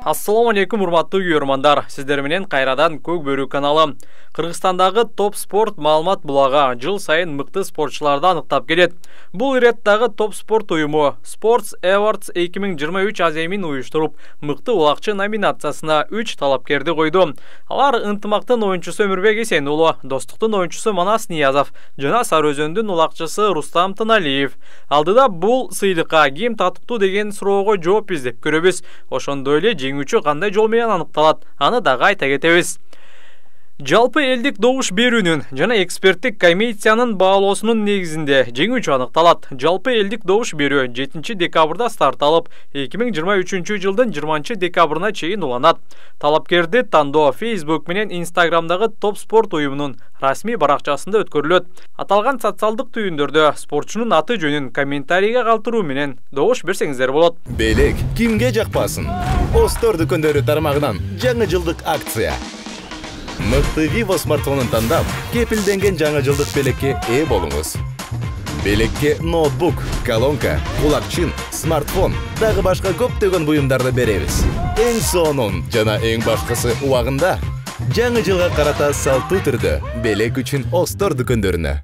Ассаламу алейкум, урматтуу көрөрмандар. Сиздер менен кайрадан Көк Бөрү каналы. Кыргызстандагы топ спорт маалымат булага жыл сайын мыкты спортчуларды аныктап келет. Бул иреттагы топ спорт уюму Sports Awards 2023 аземин уюштуруп, мыкты улакчы номинациясына 3 талапкерди койду. Алар ынтымактын оюнчусу Өмүрбек Эсен уулу, достуктун оюнчусу Манас Ниязов жана Сарыөзөндүн улакчысы Рустам Тыналиев. Алдыда бул сыйлыкка ким татыктуу деген суроого жооп издеп көрөбүз. Ошондой эле жеңүүчү кандай жол менен аныкталат, аны дагы айта кетебиз. Жалпы элдик добуш берүүнүн жана эксперттик комиссиянын баалоосунун негизинде жеңүүчү аныкталат. Жалпы элдик добуш берүү 7 декабрда старт алып, 2023 жылдын 20 декабрына чейин уланат. Талапкерди тандоо Facebook менен Instagramдагы топ спорт уюмунун расмий баракчасында өткөрүлөт. Аталган социалдык түйүндөрдө спортчунун аты жөнүн комментарийге калтыруу менен добуш берсеңиздер болот. Белек кимге жакпасын? Остор дүкөндөрү тармагынан жаңы жылдык акция. Мыкты Vivo смартфонун тандап, кепилденген жаңы жылдык белекке ээ болуңуз. Белекке ноутбук, колонка, кулакчын, смартфон, дагы башка көптөгөн буюмдарды беребиз. Эң сонун жана эң башкысы убагында жаңы жылга карата салттуу түрдө белек үчүн Остор дүкөндөрүнө.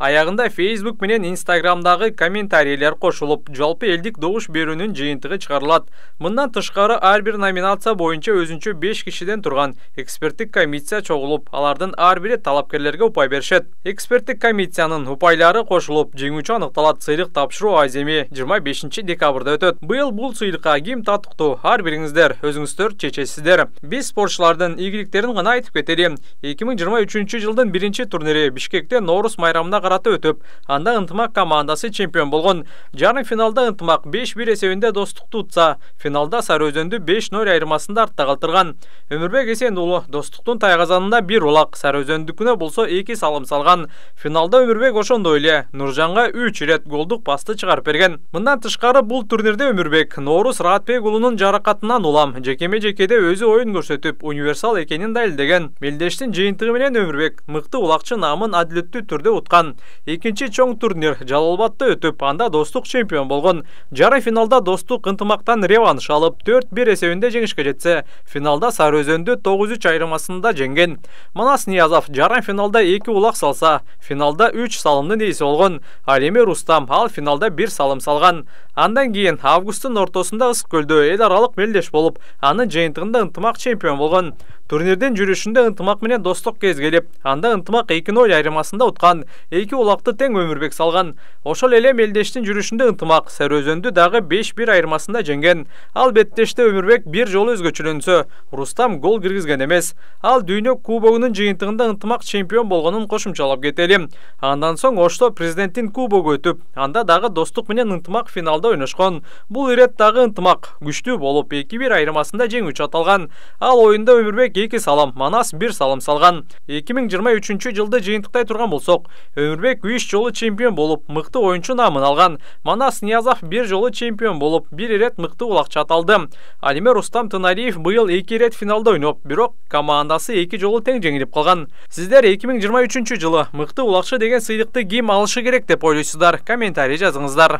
Аягында Facebook менен Instagramдагы комментарийлер кошулуп, жалпы элдик добуш берүүнүн жыйынтыгы чыгарылат. Мындан тышкары ар бир номинация боюнча өзүнчө 5 кишиден турган эксперттик комиссия чогулуп, алардын ар бири талапкерлерге упай беришет. Эксперттик комиссиянын упайлары кошулуп, жеңүүчү аныкталат. Сыйлык тапшыруу аземи 25 декабрда өтөт. Быйыл бул сыйлыкка ким татыктуу? Ар бириңиздер өзүңүздөр чечесиздер. Биз спортчулардын ийгиликтерин гана айтып кетели. 2023 жылдын 1 турнири Бишкекте Ноорус майрамына карата өтүп, анда ынтымак командасы чемпион болгон. Жарым финалда ынтымак 5-1 эсебинде достукту утса, финалда Сарыөзөндү 5-0 айырмасында артта калтырган. Өмүрбек Эсен уулу достуктун тайгазанында 1 улак, Сарыөзөндүкүнө болсо 2 салым салган. Финалда Өмүрбек ошондой эле Нуржанга 3 ирет голдук пасты чыгарып берген. Мындан тышкары бул турнирде Өмүрбек Ноорус Раатбек уулунун жаракатынан улам жекеме-жекеде өзү оюн көрсөтүп, универсал экенин далилдеген. Мелдештин жыйынтыгы менен Өмүрбек мыкты улакчы намын адилеттүү түрдө уткан. Экинчи чоң турнир Жалал-Абадта өтүп, анда достук чемпион болгон. Жарым финалда достук ынтымактан реванш алып, 4-1 эсебинде жеңишке жетсе, финалда Сарыөзөндү 9-3 айырмасында жеңген. Манас Ниязов жарым финалда 2 улак салса, финалда 3 салымдын ээси болгон. Ал эми Рустам ал финалда 1 салым салган. Андан кийин августтун ортосунда Ысык көлдө эл аралык мелдеш болуп, анын жыйынтыгында ынтымак чемпион болгон. Турнирдин жүрүшүндө ынтымак менен достук кезгелип, анда ынтымак 2-0 айырмасында уткан. 2 улакты тең Өмүрбек салган. Ошол эле мелдештин жүрүшүндө ынтымак Сарыөзөндү дагы 5-1 айырмасында жеңген. Ал беттеште Өмүрбек бир жолу өзгөчөлөнсө, Рустам гол киргизген эмес. Ал дүйнө кубогунун жыйынтыгында ынтымак чемпион болгонун кошумчалап кетели. Андан соң Ошто президенттин кубогу өтүп, анда дагы достук менен ынтымак финалда ойношкон. Бул ирет дагы ынтымак күчтүү болуп 2-1 айырмасында жеңүүчү аталган. Ал оюнда Өмүрбек 2 салым, Манас 1 салым салган. 2023 жылды жыйынтыктай турган болсок, Өмүрбек 3 жолу чемпион болуп, мыкты оюнчу намын алган. Манас Ниязов 1 жолу чемпион болуп, 1 ирет мыкты улакчы аталды. Ал эми Рустам Тыналиев быйыл 2 ирет финалда ойноп, бирок командасы 2 жолу тең жеңилип калган. Сиздер 2023 жылы мыкты улакчы деген сыйлыкты ким алышы керек деп ойлойсуздар? Комментарий жазыңыздар.